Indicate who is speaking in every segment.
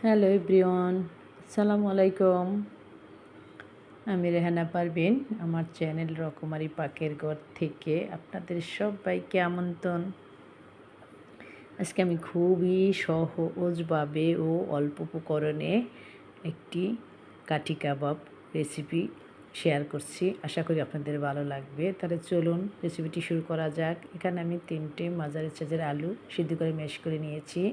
Speaker 1: Hello everyone, আসসালামু আলাইকুম। আমি রেহানা পারভিন। আমার চ্যানেল রকমারি পাকের ঘর থেকে আপনাদের সবাইকে আমন্ত্রণ। আজকে আমি খুবই সহজভাবে ও অল্প উপকরণে একটি কাঠি কাবাব রেসিপি শেয়ার করছি। আশা করি আপনাদের ভালো লাগবে। তাহলে চলুন রেসিপিটি শুরু করা যাক। এখানে আমি 3টে মাঝারি সাইজের আলু সিদ্ধ করে ম্যাশ করে নিয়েছি।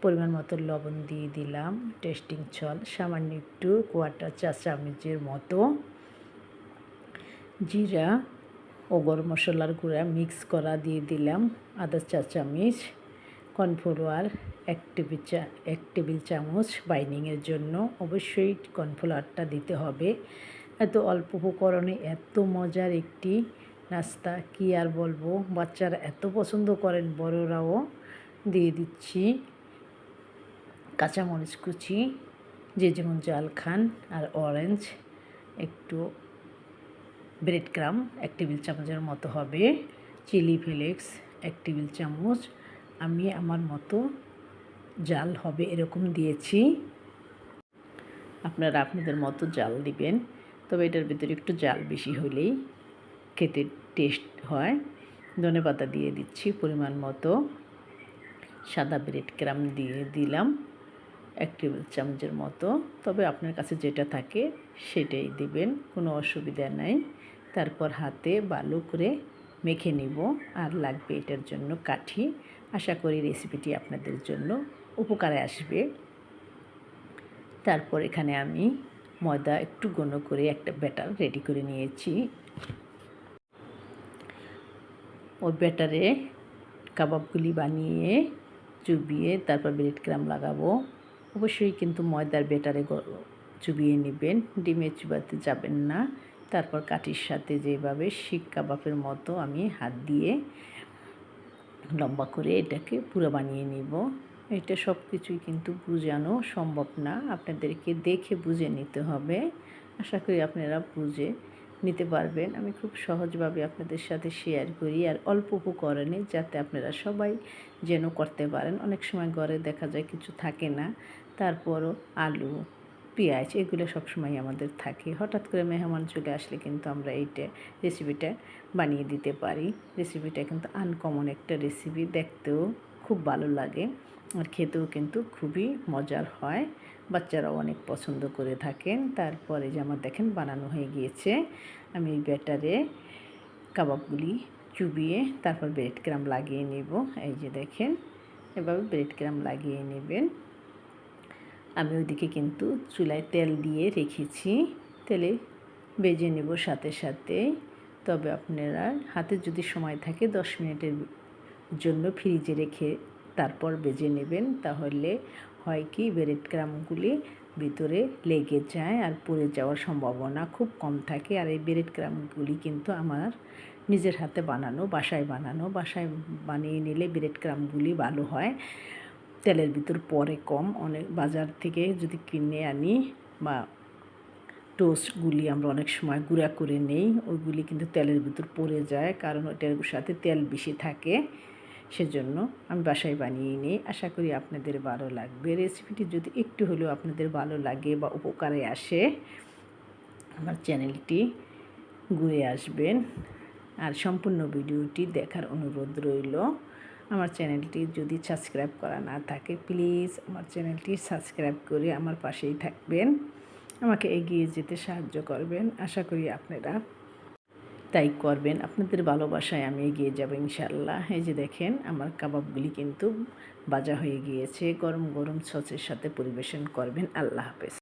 Speaker 1: পরিমাণ মতো লবণ দিয়ে দিলাম, টেস্টিং সল্ট সামান্য একটু, কোয়ার্টার চা চামচের মতো জিরা ও গরম মশলার গুঁড়া মিক্স করা দিয়ে দিলাম, আধা চা চামচ কর্নফ্লাওয়ার, এক টেবিল চামচ বাইন্ডিংয়ের জন্য। অবশ্যই কর্নফ্লাওয়ারটা দিতে হবে। এত অল্প উপকরণে এত মজার একটি নাস্তা কি আর বলবো, বাচ্চারা এত পছন্দ করেন, বড়রাও। দিয়ে দিচ্ছি কাঁচামরিচ কুচি, যে যেমন জাল খান, আর অরেঞ্জ একটু, ব্রেড ক্রাম 1 টেবিল চামচের মতো হবে, চিলি ফ্লেক্স 1 টেবিল চামচ। আমি আমার মতো জাল হবে এরকম দিয়েছি, আপনারা আপনাদের মতো জাল দিবেন। তবে এটার ভিতরে একটু জাল বেশি হলেই খেতে টেস্ট হয়। ধনেপাতা দিয়ে দিচ্ছি পরিমাণ মতো, সাদা ব্রেড ক্রাম দিয়ে দিলাম 1 টেবিল চামচের মতো। তবে আপনার কাছে যেটা থাকে সেটাই দিবেন, কোনো অসুবিধা নাই। তারপর হাতে ভালো করে মেখে নিব। আর লাগবে এটার জন্য কাঠি। আশা করি রেসিপিটি আপনাদের জন্য উপকারে আসবে। তারপর এখানে আমি ময়দা একটু ঘন করে একটা ব্যাটার রেডি করে নিয়েছি। ওই ব্যাটারে কাবাবগুলি বানিয়ে চুবিয়ে তারপর ব্রেড ক্রাম লাগাবো। অবশ্যই কিন্তু ময়দার ব্যাটারে চুবিয়ে নেবেন, ডিমে চুবাতে যাবেন না। তারপর কাঠির সাথে যেভাবে শিক কাবাবের মতো আমি হাত দিয়ে লম্বা করে এটাকে পুরো বানিয়ে নিব। এটা সব কিছুই কিন্তু বোঝানো সম্ভব না, আপনাদেরকে দেখে বুঝে নিতে হবে। আশা করি আপনারা বুঝে নিতে পারবেন। আমি খুব সহজভাবে আপনাদের সাথে শেয়ার করি, আর অল্প উপকরণে, যাতে আপনারা সবাই যেন করতে পারেন। অনেক সময় ঘরে দেখা যায় কিছু থাকে না, তারপরও আলু, পেঁয়াজ এগুলো সবসময় আমাদের থাকে। হঠাৎ করে মেহমান চলে আসলে কিন্তু আমরা রেসিপিটা বানিয়ে দিতে পারি। রেসিপিটা কিন্তু আনকমন একটা রেসিপি, দেখতেও খুব ভালো লাগে আর খেতেও কিন্তু খুবই মজার হয়। বাচ্চারাও অনেক পছন্দ করে থাকেন। তারপরে যে আমার দেখেন বানানো হয়ে গিয়েছে। আমি এই ব্যাটারে কাবাবগুলি চুবিয়ে তারপর ব্রেড ক্রাম লাগিয়ে নেব। এই যে দেখেন, এভাবে ব্রেড ক্রাম লাগিয়ে নেবেন। আমি ওইদিকে কিন্তু চুলায় তেল দিয়ে রেখেছি, তেলে ভেজে নেব সাথে সাথে। তবে আপনারা হাতে যদি সময় থাকে 10 মিনিটের জন্য ফ্রিজে রেখে তারপর ভেজে নেবেন। তাহলে হয় কি, ব্রেড ক্রামগুলি ভিতরে লেগে যায় আর পুড়ে যাওয়ার সম্ভাবনা খুব কম থাকে। আর এই ব্রেড ক্রামগুলি কিন্তু আমার নিজের হাতে বানানো, বাসায় বানিয়ে নিলে ব্রেড ক্রামগুলি ভালো হয়, তেলের ভিতর পরে কম। অনেক বাজার থেকে যদি কিনে আনি বা টোস্টগুলি আমরা অনেক সময় গুঁড়া করে নেই, ওইগুলি কিন্তু তেলের ভিতর পড়ে যায়, কারণ ওইটার সাথে তেল বেশি থাকে। সেজন্য আমি বাসায় বানিয়ে নিই। আশা করি আপনাদের ভালো লাগবে। রেসিপিটি যদি একটু হলেও আপনাদের ভালো লাগে বা উপকারে আসে, আমার চ্যানেলটি ঘুরে আসবেন। আর সম্পূর্ণ ভিডিওটি দেখার অনুরোধ রইল। আমার চ্যানেলটি যদি সাবস্ক্রাইব করা না থাকে, প্লিজ আমার চ্যানেলটি সাবস্ক্রাইব করে আমার পাশেই থাকবেন, আমাকে এগিয়ে যেতে সাহায্য করবেন। আশা করি আপনারা তাই করবেন। আপনাদের ভালোবাসায় আমি এগিয়ে যাব ইনশাআল্লাহ। এই যে দেখেন, আমার কাবাবগুলি কিন্তু ভাজা হয়ে গিয়েছে। গরম গরম সসের সাথে পরিবেশন করবেন। আল্লাহ হাফেজ।